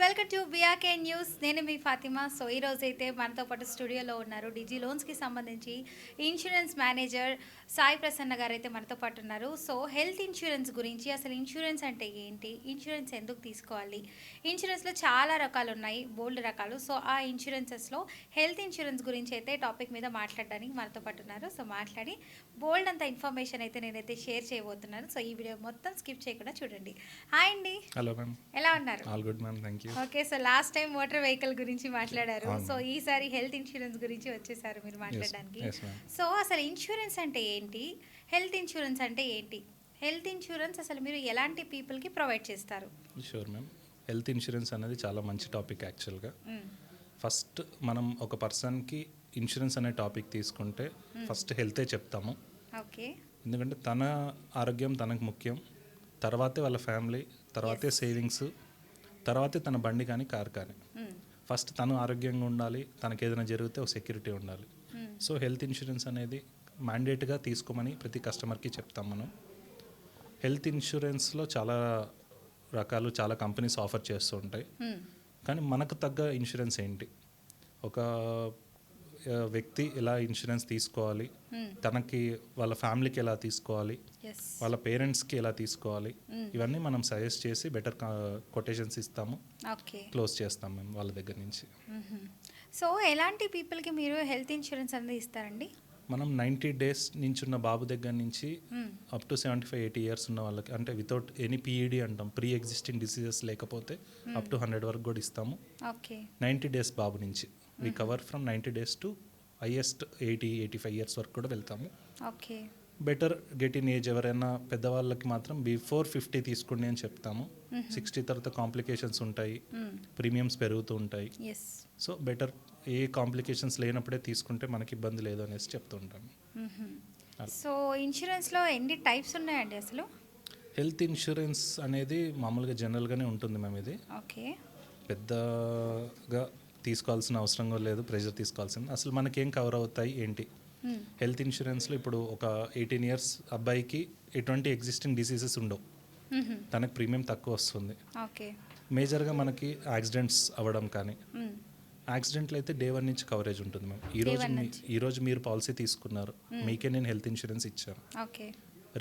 Welcome to BRK news. నేను మీ Fatima. So ఈ రోజైతే మనతో పాటు స్టూడియోలో ఉన్నారు డిజి లోన్స్కి సంబంధించి ఇన్సూరెన్స్ మేనేజర్ సాయి ప్రసన్న గారు అయితే మనతో పాటు ఉన్నారు. సో హెల్త్ ఇన్సూరెన్స్ గురించి, అసలు ఇన్సూరెన్స్ అంటే ఏంటి, ఇన్సూరెన్స్ ఎందుకు తీసుకోవాలి, ఇన్సూరెన్స్లో చాలా రకాలు ఉన్నాయి, బోల్డ్ రకాలు. సో ఆ ఇన్సూరెన్సెస్లో హెల్త్ ఇన్సూరెన్స్ గురించి అయితే టాపిక్ మీద మాట్లాడడానికి మనతో పాటు ఉన్నారు. సో మాట్లాడి బోల్డ్ అంత ఇన్ఫర్మేషన్ అయితే నేనైతే షేర్ చేయబోతున్నాను. సో ఈ వీడియో మొత్తం స్కిప్ చేయకుండా చూడండి. హాయ్ అండి. Hello ma'am. ఎలా ఉన్నారు? All good ma'am, thank you. Okay. So last time motor vehicle గురించి మాట్లాడారు. అవును. సో ఈసారి హెల్త్ ఇన్సూరెన్స్ గురించి వచ్చేసారు మీరు మాట్లాడడానికి. Yes ma'am. సో అసలు ఇన్సూరెన్స్ అంటే ఏంటి, హెల్త్ ఇన్సూరెన్స్ అంటే ఏంటి, హెల్త్ ఇన్సూరెన్స్ అసలు మీరు ఎలాంటి పీపుల్కి ప్రొవైడ్ చేస్తారు? Sure ma'am. హెల్త్ ఇన్సూరెన్స్ అనేది చాలా మంచి టాపిక్ యాక్చువల్గా. ఫస్ట్ మనం ఒక పర్సన్కి ఇన్సూరెన్స్ అనే టాపిక్ తీసుకుంటే ఫస్ట్ హెల్తే చెప్తాము. ఓకే. ఎందుకంటే తన ఆరోగ్యం తనకు ముఖ్యం, తర్వాతే వాళ్ళ ఫ్యామిలీ, తర్వాతే సేవింగ్స్, తర్వాతే తన బండి కానీ కార్ కానీ. ఫస్ట్ తను ఆరోగ్యంగా ఉండాలి, తనకి ఏదైనా జరిగితే ఒక సెక్యూరిటీ ఉండాలి. సో హెల్త్ ఇన్సూరెన్స్ అనేది మ్యాండేట్గా తీసుకోమని ప్రతి కస్టమర్కి చెప్తాం మనం. హెల్త్ ఇన్సూరెన్స్లో చాలా రకాలు, చాలా కంపెనీస్ ఆఫర్ చేస్తూ ఉంటాయి. కానీ మనకు తగ్గ ఇన్సూరెన్స్ ఏంటి, ఒక వ్యక్తి ఎలా ఇన్సూరెన్స్ తీసుకోవాలి, తనకి వాళ్ళ ఫ్యామిలీకి ఎలా తీసుకోవాలి, వాళ్ళ పేరెంట్స్కి ఎలా తీసుకోవాలి, ఇవన్నీ మనం సజెస్ట్ చేసి బెటర్ కొటేషన్స్ ఇస్తాము, క్లోజ్ చేస్తాం మేము వాళ్ళ దగ్గర నుంచి. సో ఎలాంటి పీపుల్కి మీరు హెల్త్ ఇన్సూరెన్స్ అనేది ఇస్తారండి? మనం 90 days నుంచి ఉన్న బాబు దగ్గర నుంచి అప్ టు 75-80 years ఉన్న వాళ్ళకి, అంటే వితౌట్ ఎనీ పీఈడి అంటాం, ప్రీ ఎగ్జిస్టింగ్ డిసీజెస్ లేకపోతే అప్ టు 100 వరకు కూడా ఇస్తాము. 90 days బాబు నుంచి we cover from 90 days to highest 80-85 years వరకు కూడా వెళ్తాము. Okay. Better get in age ఎవరైనా పెద్దవాళ్ళకి మాత్రం బిఫోర్ 50 తీసుకోండి అని చెప్తాము. 60 తర్వాత కాంప్లికేషన్స్ ఉంటాయి, ప్రీమియమ్స్ పెరుగుతూ ఉంటాయి. సో బెటర్ ఏ కాంప్లికేషన్స్ లేనప్పుడే తీసుకుంటే మనకి ఇబ్బంది లేదు అనేసి చెప్తూ ఉంటాము. సో ఇన్సూరెన్స్లో ఎన్ని టైప్స్ ఉన్నాయండి అసలు? హెల్త్ ఇన్సూరెన్స్ అనేది మామూలుగా జనరల్గానే ఉంటుంది మ్యామ్. ఇది ఓకే, పెద్దగా తీసుకోవాల్సిన అవసరం కూడా లేదు, ప్రెషర్ తీసుకోవాల్సింది. అసలు మనకేం కవర్ అవుతాయి ఏంటి హెల్త్ ఇన్సూరెన్స్లో? ఇప్పుడు ఒక 18 years అబ్బాయికి ఎటువంటి ఎగ్జిస్టింగ్ డిసీజెస్ ఉండవు, తనకు ప్రీమియం తక్కువ వస్తుంది. మేజర్గా మనకి యాక్సిడెంట్స్ అవ్వడం కానీ, యాక్సిడెంట్లు అయితే డే 1 నుంచి కవరేజ్ ఉంటుంది మ్యామ్. ఈరోజు మీరు పాలసీ తీసుకున్నారు, మీకే నేను హెల్త్ ఇన్సూరెన్స్ ఇచ్చాను,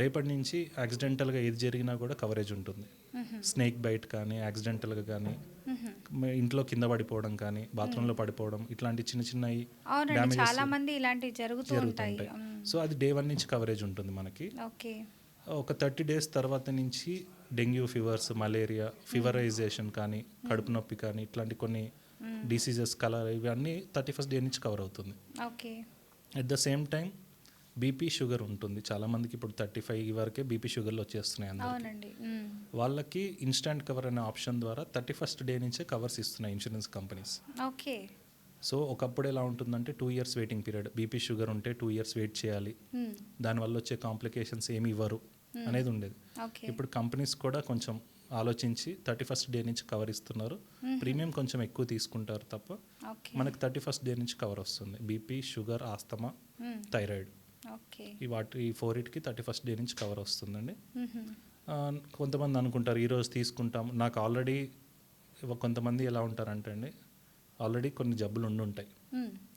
రేపటి నుంచి యాక్సిడెంటల్గా ఏది జరిగినా కూడా కవరేజ్ ఉంటుంది. స్నేక్ బైట్ కానీ, యాక్సిడెంటల్గా కానీ, ఇంట్లో కింద పడిపోవడం కానీ, బాత్రూంలో పడిపోవడం, ఇట్లాంటి చిన్న చిన్న జరుగుతుంటాయి. సో అది డే 1 నుంచి కవరేజ్ ఉంటుంది మనకి. ఒక 30 days తర్వాత నుంచి డెంగ్యూ ఫీవర్స్, మలేరియా, ఫీవరైజేషన్ కానీ, కడుపు నొప్పి కానీ, ఇట్లాంటి కొన్ని డిసీజెస్, కలర్, ఇవన్నీ 31st day నుంచి కవర్ అవుతుంది. At the same time BP, sugar ఉంటుంది. చాలామందికి ఇప్పుడు 35 వరకే బీపీ, షుగర్లు వచ్చేస్తున్నాయి అందరికీ. వాళ్ళకి ఇన్స్టాంట్ కవర్ అనే ఆప్షన్ ద్వారా 31st day నుంచే కవర్స్ ఇస్తున్నాయి ఇన్సూరెన్స్ కంపెనీస్. సో ఒకప్పుడు ఎలా ఉంటుందంటే 2 years waiting period, BP, sugar ఉంటే 2 years వెయిట్ చేయాలి, దానివల్ల వచ్చే కాంప్లికేషన్స్ ఏమి ఇవ్వరు అనేది ఉండేది. ఇప్పుడు కంపెనీస్ కూడా కొంచెం ఆలోచించి 31st day నుంచి కవర్ ఇస్తున్నారు. ప్రీమియం కొంచెం ఎక్కువ తీసుకుంటారు తప్ప మనకి 31st day నుంచి కవర్ వస్తుంది. బీపీ, షుగర్, ఆస్తమా, థైరాయిడ్, ఈ 4 31st day నుంచి కవర్ వస్తుందండి. కొంతమంది అనుకుంటారు ఈరోజు తీసుకుంటాం, నాకు ఆల్రెడీ, కొంతమంది ఎలా ఉంటారంటే అండి, ఆల్రెడీ కొన్ని జబ్బులు ఉంటాయి,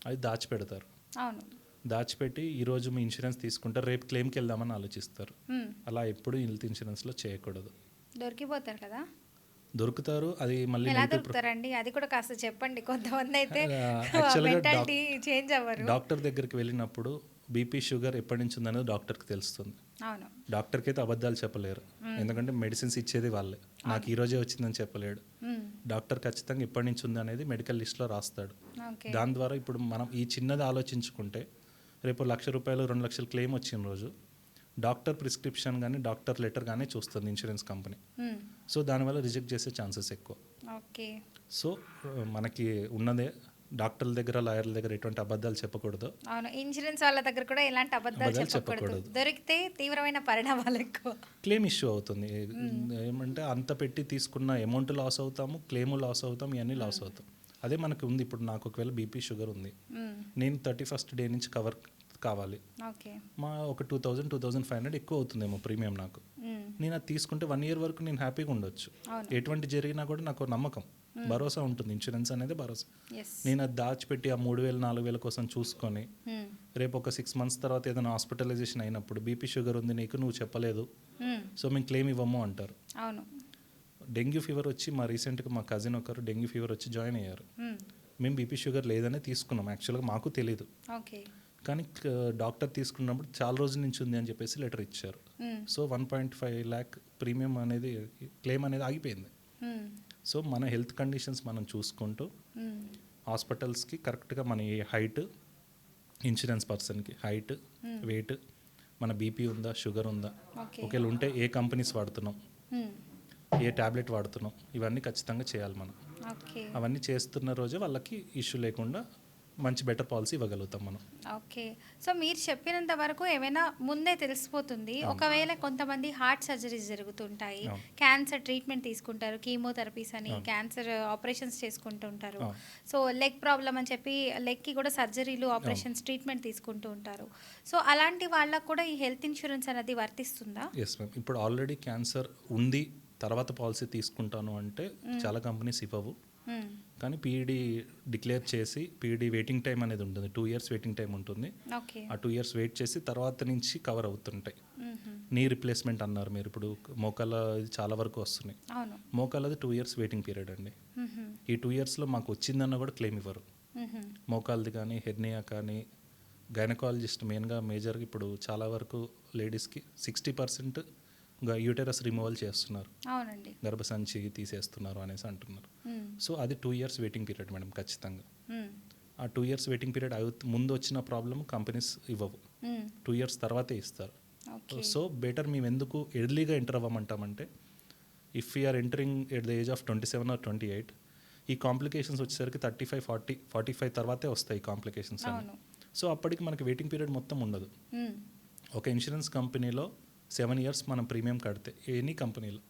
అవి దాచిపెడతారు. దాచిపెట్టి ఈరోజు మీ ఇన్సూరెన్స్ తీసుకుంటారు, రేపు క్లెయిమ్కి వెళ్దామని ఆలోచిస్తారు. అలా ఎప్పుడు హెల్త్ ఇన్సూరెన్స్లో చేయకూడదు. దొరికిపోతారు కదా? దొరుకుతారు, అది మళ్ళీ దొరుకుతారండి, అది కూడా కాస్త చెప్పండి. కొంతమంది అయితే చేంజ్ అవ్వరు. డాక్టర్ దగ్గరికి వెళ్ళినప్పుడు బీపీ, షుగర్ ఎప్పటి నుంచి ఉందనేది డాక్టర్కి తెలుస్తుంది. డాక్టర్కి అయితే అబద్ధాలు చెప్పలేరు, ఎందుకంటే మెడిసిన్స్ ఇచ్చేది వాళ్ళే. నాకు ఈరోజే వచ్చిందని చెప్పలేడు. డాక్టర్ ఖచ్చితంగా ఎప్పటి నుంచి ఉంది అనేది మెడికల్ లిస్ట్లో రాస్తాడు. దాని ద్వారా ఇప్పుడు మనం ఈ చిన్నది ఆలోచించుకుంటే, రేపు ₹1,00,000 ₹2,00,000 క్లెయిమ్ వచ్చిన రోజు డాక్టర్ ప్రిస్క్రిప్షన్ కానీ, డాక్టర్ లెటర్ కానీ చూస్తుంది ఇన్సూరెన్స్ కంపెనీ. సో దానివల్ల రిజెక్ట్ చేసే ఛాన్సెస్ ఎక్కువ. సో మనకి ఉన్నదే, డాక్టర్ల దగ్గర, లాయర్ల దగ్గర ఎటువంటి అబద్ధాలు చెప్పకూడదు. ఇన్సూరెన్స్ వాళ్ళ దగ్గర కూడా ఎలాంటి అబద్ధాలు చెప్పకూడదు. దొరికితే తీవ్రమైన పరిణామాలు ఎక్కువ, క్లెయిమ్ ఇష్యూ అవుతుంది. ఏమంటే అంత పెట్టి తీసుకున్న అమౌంట్ లాస్ అవుతాము, క్లెయిమ్ లాస్ అవుతాం, ఇవన్నీ లాస్ అవుతాం. అదే మనకి ఉంది. ఇప్పుడు నాకు ఒకవేళ బీపీ, షుగర్ ఉంది, నేను 31st day నుంచి కావాలి. ఓకే. మా ఒక 2,000-2,500 ఎక్కువ అవుతుందేమో ప్రీమియం నాకు. నేను అది తీసుకుంటే 1 ఇయర్ వరకు నేను హ్యాపీగా ఉండొచ్చు. ఎటువంటి జరిగినా కూడా నాకు నమ్మకం, భరోసా ఉంటుంది. ఇన్సూరెన్స్ అనేది భరోసా. నేను అది దాచిపెట్టి ఆ 3,000-4,000 కోసం చూసుకొని రేపు ఒక 6 months తర్వాత ఏదైనా హాస్పిటలైజేషన్ అయినప్పుడు బీపీ షుగర్ ఉంది నీకు, నువ్వు చెప్పలేదు, సో మేము క్లెయిమ్ ఇవ్వము అంటారు. అవును. డెంగ్యూ ఫీవర్ వచ్చి రీసెంట్గా మా కజిన్ ఒకరు డెంగ్యూ ఫీవర్ వచ్చి జాయిన్ అయ్యారు. మేము బీపీ షుగర్ లేదనే తీసుకున్నాం, యాక్చువల్గా మాకు తెలియదు. కానీ డాక్టర్ తీసుకున్నప్పుడు చాలా రోజుల నుంచి ఉంది అని చెప్పేసి లెటర్ ఇచ్చారు. సో 1.5 lakh ప్రీమియం అనేది క్లెయిమ్ అనేది ఆగిపోయింది. సో మన హెల్త్ కండిషన్స్ మనం చూసుకుంటూ హాస్పిటల్స్కి కరెక్ట్గా మన హైట్, ఇన్సూరెన్స్ పర్సన్కి హైట్, వెయిట్, మన బీపీ ఉందా, షుగర్ ఉందా, ఒకవేళ ఉంటే ఏ కంపెనీస్ వాడుతున్నాం, ఏ ట్యాబ్లెట్ వాడుతున్నాం, ఇవన్నీ ఖచ్చితంగా చేయాలి మనం. అవన్నీ చేస్తున్న రోజే వాళ్ళకి ఇష్యూ లేకుండా మంచి బెటర్ పాలసీ ఇవ్వగలుగుతాం మనం. ఓకే. సో మీరు చెప్పినంత వరకు ఏమైనా ముందే తెలిసిపోతుంది. ఒకవేళ కొంతమంది హార్ట్ సర్జరీస్ జరుగుతుంటాయి, క్యాన్సర్ ట్రీట్మెంట్ తీసుకుంటారు, కీమోథెరపీస్ అని, క్యాన్సర్ ఆపరేషన్స్ చేసుకుంటూ ఉంటారు. సో లెగ్ ప్రాబ్లం అని చెప్పి లెగ్కి కూడా సర్జరీలు, ఆపరేషన్స్, ట్రీట్మెంట్ తీసుకుంటూ ఉంటారు. సో అలాంటి వాళ్ళకు కూడా ఈ హెల్త్ ఇన్సూరెన్స్ అనేది వర్తిస్తుందా? Yes ma'am. ఇప్పుడు ఆల్రెడీ క్యాన్సర్ ఉంది, తర్వాత పాలసీ తీసుకుంటాను అంటే చాలా కంపెనీస్ ఇవ్వవు. కానీ పీఈడీ డిక్లేర్ చేసి, పీఈడీ వెయిటింగ్ టైం అనేది ఉంటుంది, 2 years వెయిటింగ్ టైం ఉంటుంది. ఆ 2 years వెయిట్ చేసి తర్వాత నుంచి కవర్ అవుతుంటాయి. నీ రిప్లేస్మెంట్ అన్నారు మీరు, ఇప్పుడు మోకాళ్ళ ఇది చాలా వరకు వస్తున్నాయి. మోకాళ్ళది 2 years వెయిటింగ్ పీరియడ్ అండి. ఈ 2 yearsలో మాకు వచ్చిందన్న కూడా క్లెయిమ్ ఇవ్వరు. మోకాళ్ళది కానీ, హెర్నియా కానీ, గైనకాలజిస్ట్ మెయిన్గా మేజర్గా ఇప్పుడు చాలా వరకు లేడీస్కి 60% యూటెరస్ రిమూవల్ చేస్తున్నారు, గర్భసంచి తీసేస్తున్నారు అనేసి అంటున్నారు. సో అది 2 years వెయిటింగ్ పీరియడ్ మేడం ఖచ్చితంగా. ఆ 2 years వెయిటింగ్ పీరియడ్ ముందు వచ్చిన ప్రాబ్లమ్ కంపెనీస్ ఇవ్వవు, 2 years తర్వాతే ఇస్తారు. సో బెటర్ మేము ఎందుకు ఎర్లీగా ఎంటర్ అవ్వమంటామంటే, if you're entering at the age of 27 or 28, ఈ కాంప్లికేషన్స్ వచ్చేసరికి 35, 40, 45 తర్వాతే వస్తాయి ఈ కాంప్లికేషన్స్ అని. సో అప్పటికి మనకి వెయిటింగ్ పీరియడ్ మొత్తం ఉండదు. ఒక ఇన్సూరెన్స్ కంపెనీలో 7 years మనం ప్రీమియం కడితే, ఎనీ కంపెనీలో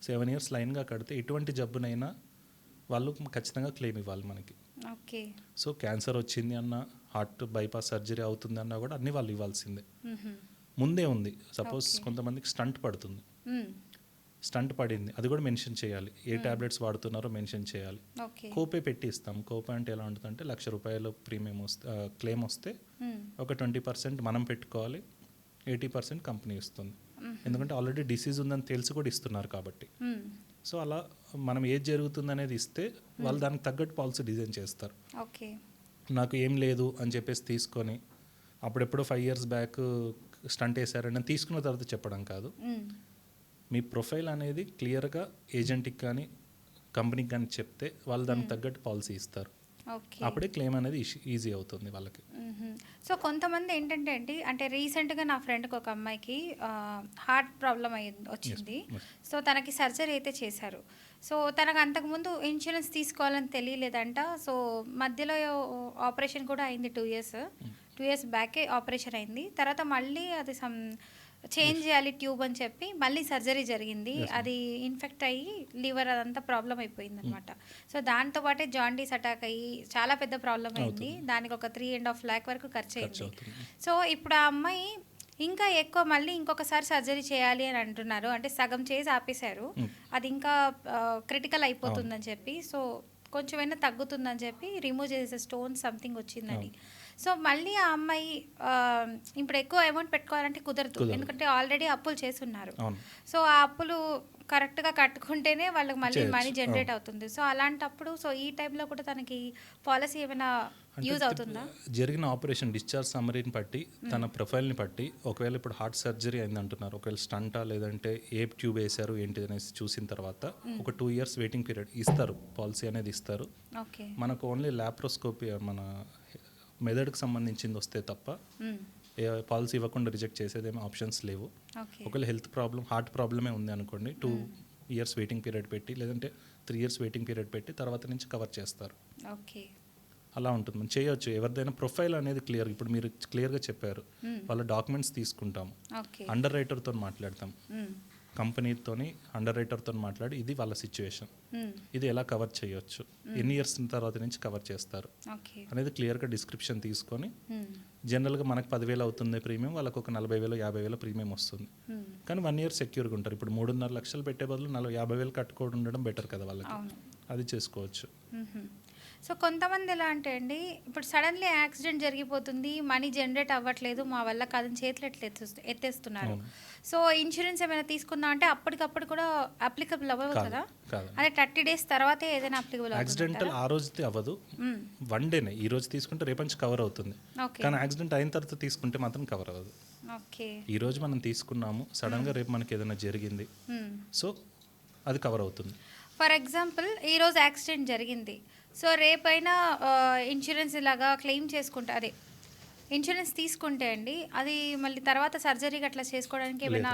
7 years లైన్గా కడితే ఎటువంటి జబ్బునైనా వాళ్ళు ఖచ్చితంగా క్లెయిమ్ ఇవ్వాలి మనకి. సో క్యాన్సర్ వచ్చింది అన్న, హార్ట్ బైపాస్ సర్జరీ అవుతుంది అన్నా కూడా అన్ని వాళ్ళు ఇవ్వాల్సిందే. ముందే ఉంది, సపోజ్ కొంతమందికి స్టంట్ పడుతుంది, స్టంట్ పడింది, అది కూడా మెన్షన్ చేయాలి, ఏ ట్యాబ్లెట్స్ వాడుతున్నారో మెన్షన్ చేయాలి. కోపే పెట్టి ఇస్తాం. కోపే అంటే ఎలా ఉంటుందంటే, ₹1,00,000 ప్రీమియం వస్తే, క్లెయిమ్ వస్తే ఒక 20% మనం పెట్టుకోవాలి, 80% కంపెనీ ఇస్తుంది. ఎందుకంటే ఆల్రెడీ డిసీజ్ ఉందని తెలిసి కూడా ఇస్తున్నారు కాబట్టి. సో అలా మనం ఏది జరుగుతుంది అనేది ఇస్తే వాళ్ళు దానికి తగ్గట్టు పాలసీ డిజైన్ చేస్తారు. నాకు ఏం లేదు అని చెప్పేసి తీసుకొని అప్పుడెప్పుడో 5 years బ్యాక్ స్టంట్ వేసారని తీసుకున్న తర్వాత చెప్పడం కాదు. మీ ప్రొఫైల్ అనేది క్లియర్గా ఏజెంట్కి కానీ కంపెనీకి కానీ చెప్తే వాళ్ళు దానికి తగ్గట్టు పాలసీ ఇస్తారు. అప్పుడే క్లెయిమ్ అనేది ఈజీ అవుతుంది వాళ్ళకి. సో కొంతమంది ఏంటంటే అండి, అంటే రీసెంట్గా నా ఫ్రెండ్కి ఒక అమ్మాయికి హార్ట్ ప్రాబ్లం వచ్చింది. సో తనకి సర్జరీ అయితే చేశారు. సో తనకు అంతకుముందు ఇన్సూరెన్స్ తీసుకోవాలని తెలియలేదంట. సో మధ్యలో ఆపరేషన్ కూడా అయింది, 2 years బ్యాకే ఆపరేషన్ అయింది. తర్వాత మళ్ళీ అది చేంజ్ చేయాలి ట్యూబ్ అని చెప్పి మళ్ళీ సర్జరీ జరిగింది. అది ఇన్ఫెక్ట్ అయ్యి లివర్ అదంతా ప్రాబ్లం అయిపోయింది అనమాట. సో దాంతో పాటే జాండీస్ అటాక్ అయ్యి చాలా పెద్ద ప్రాబ్లం అయింది. దానికి ఒక 3.5 lakh వరకు ఖర్చు అయింది. సో ఇప్పుడు ఆ అమ్మాయి ఇంకా ఎక్కువ మళ్ళీ ఇంకొకసారి సర్జరీ చేయాలి అని అంటున్నారు. అంటే సగం చేసి ఆపేశారు, అది ఇంకా క్రిటికల్ అయిపోతుందని చెప్పి. సో కొంచెమైనా తగ్గుతుందని చెప్పి రిమూవ్ చేసే స్టోన్ సంథింగ్ వచ్చిందని. సో మళ్ళీ ఆ అమ్మాయి ఇప్పుడు ఎక్కువ అమౌంట్ పెట్టుకోవాలంటే కుదరదు, ఎందుకంటే ఆల్రెడీ అప్పులు చేస్తున్నారు. సో ఆ అప్పులు కరెక్ట్గా కట్టుకుంటేనే వాళ్ళకి మళ్ళీ మనీ జనరేట్ అవుతుంది. సో అలాంటప్పుడు సో ఈ టైంలో కూడా తనకి పాలసీ ఏమైనా యూజ్ అవుతుందా? జరిగిన ఆపరేషన్ డిశ్చార్జ్ సమ్మరీని బట్టి, తన ప్రొఫైల్ని బట్టి, ఒకవేళ ఇప్పుడు హార్ట్ సర్జరీ అయింది అంటున్నారు, ఒకవేళ స్టంటా లేదంటే ఏ ట్యూబ్ వేశారు ఏంటి అనేసి చూసిన తర్వాత ఒక 2 years వెయిటింగ్ పీరియడ్ ఇస్తారు, పాలసీ అనేది ఇస్తారు. మనకు ఓన్లీ ల్యాప్రోస్కోపీ, మన మెదడుకు సంబంధించింది వస్తే తప్ప పాలసీ ఇవ్వకుండా రిజెక్ట్ చేసేదేమో ఆప్షన్స్ లేవు. ఒకవేళ హెల్త్ ప్రాబ్లం, హార్ట్ ప్రాబ్లమే ఉంది అనుకోండి, 2 years వెయిటింగ్ పీరియడ్ పెట్టి, లేదంటే 3 years వెయిటింగ్ పీరియడ్ పెట్టి తర్వాత నుంచి కవర్ చేస్తారు. అలా ఉంటుంది, మనం చేయొచ్చు. ఎవరిదైనా ప్రొఫైల్ అనేది క్లియర్, ఇప్పుడు మీరు క్లియర్గా చెప్పారు, వాళ్ళ డాక్యుమెంట్స్ తీసుకుంటాం, అండర్ రైటర్తో మాట్లాడతాం, కంపెనీతోని అండర్ రైటర్తో మాట్లాడి ఇది వాళ్ళ సిచ్యువేషన్, ఇది ఎలా కవర్ చేయొచ్చు, ఎన్ని ఇయర్స్ తర్వాత నుంచి కవర్ చేస్తారు అనేది క్లియర్గా డిస్క్రిప్షన్ తీసుకొని జనరల్గా మనకు 10,000 అవుతుంది ప్రీమియం, వాళ్ళకు ఒక 40,000 50,000 ప్రీమియం వస్తుంది. కానీ 1 ఇయర్ సెక్యూర్గా ఉంటారు. ఇప్పుడు 3.5 లక్షలు పెట్టే బదులు 50,000 కట్టుకోవడం ఉండడం బెటర్ కదా వాళ్ళకి, అది చేసుకోవచ్చు. సో కొంతమంది ఎలా అంటే అండి, ఇప్పుడు సడన్లీ యాక్సిడెంట్ జరిగిపోతుంది, మనీ జనరేట్ అవ్వట్లేదు, మా వల్ల కాదని చేతులు ఎత్తేస్తున్నారు. సో ఇన్సూరెన్స్ ఏమైనా తీసుకుందాం అంటే అప్పటికప్పుడు కూడా అప్లికబుల్ అవ్వదు కదా, అదే 30 days తర్వాతే ఏదైనా అప్లికబుల్. యాక్సిడెంటల్ ఆ రోజు అవ్వదు, 1 డేనే. ఈ రోజు తీసుకుంటే రేపు నుంచి కవర్ అవుతుంది, కానీ యాక్సిడెంట్ అయిన తర్వాత తీసుకుంటే మాత్రం కవర్ అవ్వదు. ఈ రోజు మనం తీసుకున్నాము, సడన్గా రేపు మనకి ఏదైనా జరిగింది, సో అది కవర్ అవుతుంది. ఫర్ ఎగ్జాంపుల్ ఈ రోజు యాక్సిడెంట్ జరిగింది, సో రేపైనా ఇన్సూరెన్స్ ఇలాగా క్లెయిమ్ చేసుకుంటే, అదే ఇన్సూరెన్స్ తీసుకుంటే అండి, అది మళ్ళీ తర్వాత సర్జరీ అట్లా చేసుకోవడానికి ఏమైనా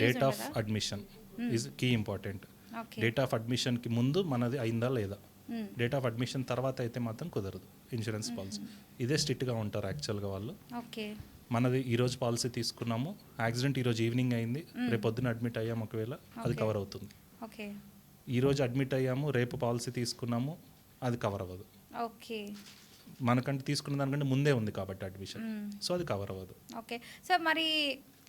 date of admission is key important. Date of అడ్మిషన్కి ముందు మనది అయిందా లేదా, డేట్ ఆఫ్ అడ్మిషన్ తర్వాత అయితే మాత్రం కుదరదు ఇన్సూరెన్స్ పాలసీ. ఇదే స్ట్రిక్ట్గా ఉంటారు యాక్చువల్గా వాళ్ళు. మనది ఈరోజు పాలసీ తీసుకున్నాము, యాక్సిడెంట్ ఈరోజు ఈవినింగ్ అయింది, రేపు పొద్దున అడ్మిట్ అయ్యాము ఒకవేళ, అది కవర్ అవుతుంది. ఈరోజు అడ్మిట్ అయ్యాము, రేపు పాలసీ తీసుకున్నాము, అది కవర్ అవ్వదు. మనకంటే తీసుకున్న దానికంటే ముందే ఉంది కాబట్టి అడ్మిషన్, సో అది కవర్ అవ్వదు. ఓకే. సో మరి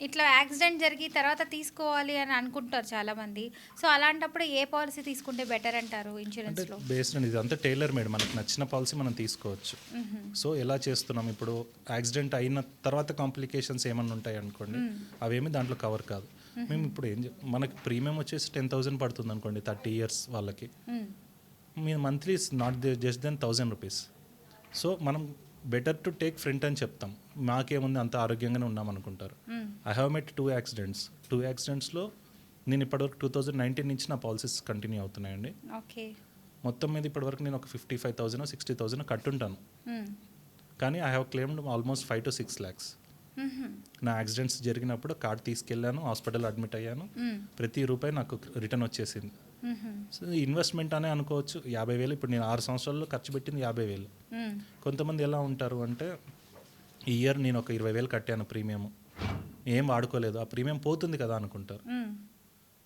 ఇట్లా యాక్సిడెంట్ జరిగి తర్వాత తీసుకోవాలి అని అనుకుంటారు చాలా మంది, సో అలాంటప్పుడు ఏ పాలసీ తీసుకుంటే బెటర్ అంటారు ఇన్సూరెన్స్లో? బేస్డ్ ఇది అంతా టైలర్ మేడ్, మనకు నచ్చిన పాలసీ మనం తీసుకోవచ్చు. సో ఎలా చేస్తున్నాం, ఇప్పుడు యాక్సిడెంట్ అయిన తర్వాత కాంప్లికేషన్స్ ఏమన్నా ఉంటాయి అనుకోండి, అవేమి దాంట్లో కవర్ కాదు. మేము ఇప్పుడు మనకి ప్రీమియం వచ్చేసి 10,000 పడుతుంది అనుకోండి 30 years వాళ్ళకి, మీ monthly is not just then 1,000 rupees. So మనం బెటర్ టు టేక్ ఫ్రంట్ అని చెప్తాం, మాకేముంది అంత ఆరోగ్యంగానే ఉన్నాం అనుకుంటారు. I have met 2 accidents. 2 accidentsలో నేను ఇప్పటివరకు 2019 నుంచి నా పాలసీస్ కంటిన్యూ అవుతున్నాయండి. మొత్తం మీద ఇప్పటివరకు నేను ఒక 55,000 60,000 కట్టుంటాను, కానీ I have claimed almost 5 to 6 lakhs. నా యాక్సిడెంట్స్ జరిగినప్పుడు కార్డ్ తీసుకెళ్ళాను, హాస్పిటల్ అడ్మిట్ అయ్యాను, ప్రతి రూపాయి నాకు రిటర్న్ వచ్చేసింది. సో ఇన్వెస్ట్మెంట్ అనే అనుకోవచ్చు. 50,000 ఇప్పుడు నేను 6 సంవత్సరాల్లో ఖర్చు పెట్టింది 50,000. కొంతమంది ఎలా ఉంటారు అంటే, ఈ ఇయర్ నేను ఒక 20,000 కట్టాను ప్రీమియం, ఏం వాడుకోలేదు, ఆ ప్రీమియం పోతుంది కదా అనుకుంటారు.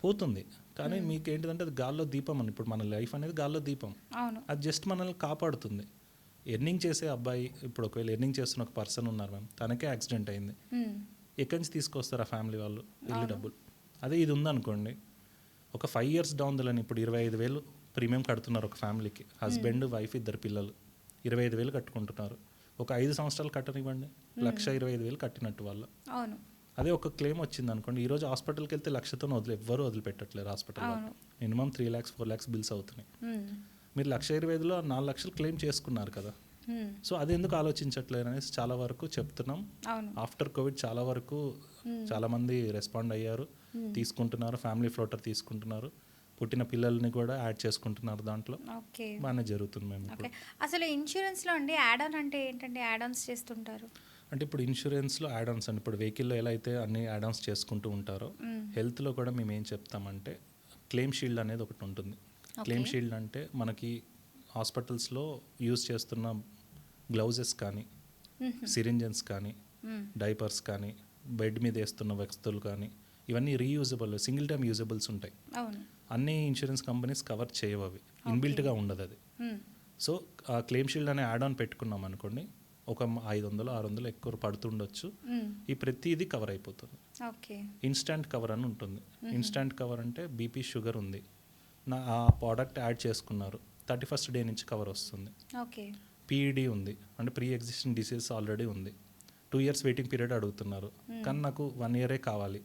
పోతుంది, కానీ మీకు ఏంటిదంటే అది గాల్లో దీపం అని. ఇప్పుడు మన లైఫ్ అనేది గాల్లో దీపం, అది జస్ట్ మనల్ని కాపాడుతుంది. ఎర్నింగ్ చేసే అబ్బాయి, ఇప్పుడు ఒకవేళ ఎర్నింగ్ చేస్తున్న ఒక పర్సన్ ఉన్నారు మ్యామ్, తనకే యాక్సిడెంట్ అయింది, ఎక్కడి నుంచి తీసుకొస్తారు ఆ ఫ్యామిలీ వాళ్ళు ఇల్లు డబ్బులు? అదే ఇది ఉందనుకోండి, ఒక 5 years డౌన్ ద లైన్ ఇప్పుడు 25,000 ప్రీమియం కడుతున్నారు ఒక ఫ్యామిలీకి, హస్బెండ్ వైఫ్ 2 పిల్లలు 25,000 కట్టుకుంటున్నారు. ఒక 5 సంవత్సరాలు కట్టనివ్వండి, 1,25,000 కట్టినట్టు వాళ్ళు. అదే ఒక క్లెయిమ్ వచ్చింది అనుకోండి, ఈరోజు హాస్పిటల్కి వెళ్తే 1,00,000 ఎవ్వరూ వదిలిపెట్టట్లేదు హాస్పిటల్లో, మినిమం 3 lakhs 4 lakhs బిల్స్ అవుతున్నాయి. మీరు 1,25,000లో 4 లక్షలు క్లెయిమ్ చేసుకున్నారు కదా, సో అది ఎందుకు ఆలోచించట్లేదు అనేసి చాలా వరకు చెప్తున్నాం. ఆఫ్టర్ కోవిడ్ చాలా వరకు చాలా మంది రెస్పాండ్ అయ్యారు, తీసుకుంటున్నారు, ఫ్యామిలీ ఫ్లోటర్ తీసుకుంటున్నారు, పుట్టిన పిల్లల్ని కూడా యాడ్ చేసుకుంటున్నారు దాంట్లో, బాగానే జరుగుతుంది. మేము అసలు ఇన్సూరెన్స్లో అండి యాడ్ ఆన్ అంటే ఏంటండి, యాడ్ ఆన్స్ చేస్తుంటారు అంటే ఇప్పుడు ఇన్సూరెన్స్లో యాడ్ ఆన్స్ అండి, ఇప్పుడు వెహికల్లో ఎలా అయితే అన్ని యాడ్ ఆన్స్ చేసుకుంటూ ఉంటారో, హెల్త్లో కూడా మేము ఏం చెప్తామంటే క్లెయిమ్ షీల్డ్ అనేది ఒకటి ఉంటుంది. క్లెయిమ్ షీల్డ్ అంటే మనకి హాస్పిటల్స్లో యూజ్ చేస్తున్న గ్లౌజెస్ కానీ, సిరింజన్స్ కానీ, డైపర్స్ కానీ, బెడ్ మీద వేస్తున్న వస్తువులు కానీ, ఇవన్నీ రీయూజబుల్ సింగిల్ టైమ్ యూజబుల్స్ ఉంటాయి. అన్ని ఇన్సూరెన్స్ కంపెనీస్ కవర్ చేయవు, అవి ఇన్బిల్ట్గా ఉండదు అది. సో ఆ క్లెయిమ్ షీల్డ్ అనే యాడ్ ఆన్ పెట్టుకున్నాం అనుకోండి, ఒక 500 600 ఎక్కువ పడుతుండొచ్చు, ఈ ప్రతిదీ కవర్ అయిపోతుంది. ఇన్స్టాంట్ కవర్ అని ఉంటుంది. ఇన్స్టాంట్ కవర్ అంటే బీపీ షుగర్ ఉంది, ఆ ప్రోడక్ట్ యాడ్ చేసుకున్నారు, 31st day నుంచి కవర్ వస్తుంది. పీఈడీ ఉంది అంటే ప్రీ ఎగ్జిస్టింగ్ డిసీజ్ ఆల్రెడీ ఉంది, 2 years వెయిటింగ్ పీరియడ్ అడుగుతున్నారు, కానీ నాకు 1 year కావాలి,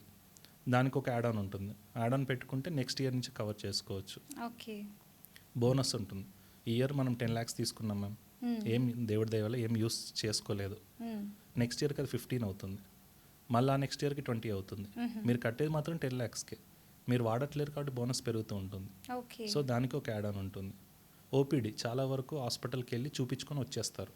దానికి ఒక యాడ్ ఆన్ ఉంటుంది. యాడ్ ఆన్ పెట్టుకుంటే నెక్స్ట్ ఇయర్ నుంచి కవర్ చేసుకోవచ్చు. బోనస్ ఉంటుంది. ఈ ఇయర్ మనం 10 lakhs తీసుకున్నాం మ్యామ్, ఏం దేవుడి దయ వల్ల ఏం యూస్ చేసుకోలేదు, నెక్స్ట్ ఇయర్కి అది 15 అవుతుంది, మళ్ళీ నెక్స్ట్ ఇయర్కి 20 అవుతుంది. మీరు కట్టేది మాత్రం 10 lakhsకే, మీరు వాడట్లేరు కాబట్టి బోనస్ పెరుగుతూ ఉంటుంది. సో దానికి ఒక యాడ్ ఆన్ ఉంటుంది. ఓపీడీ చాలా వరకు హాస్పిటల్కి వెళ్ళి చూపించుకొని వచ్చేస్తారు,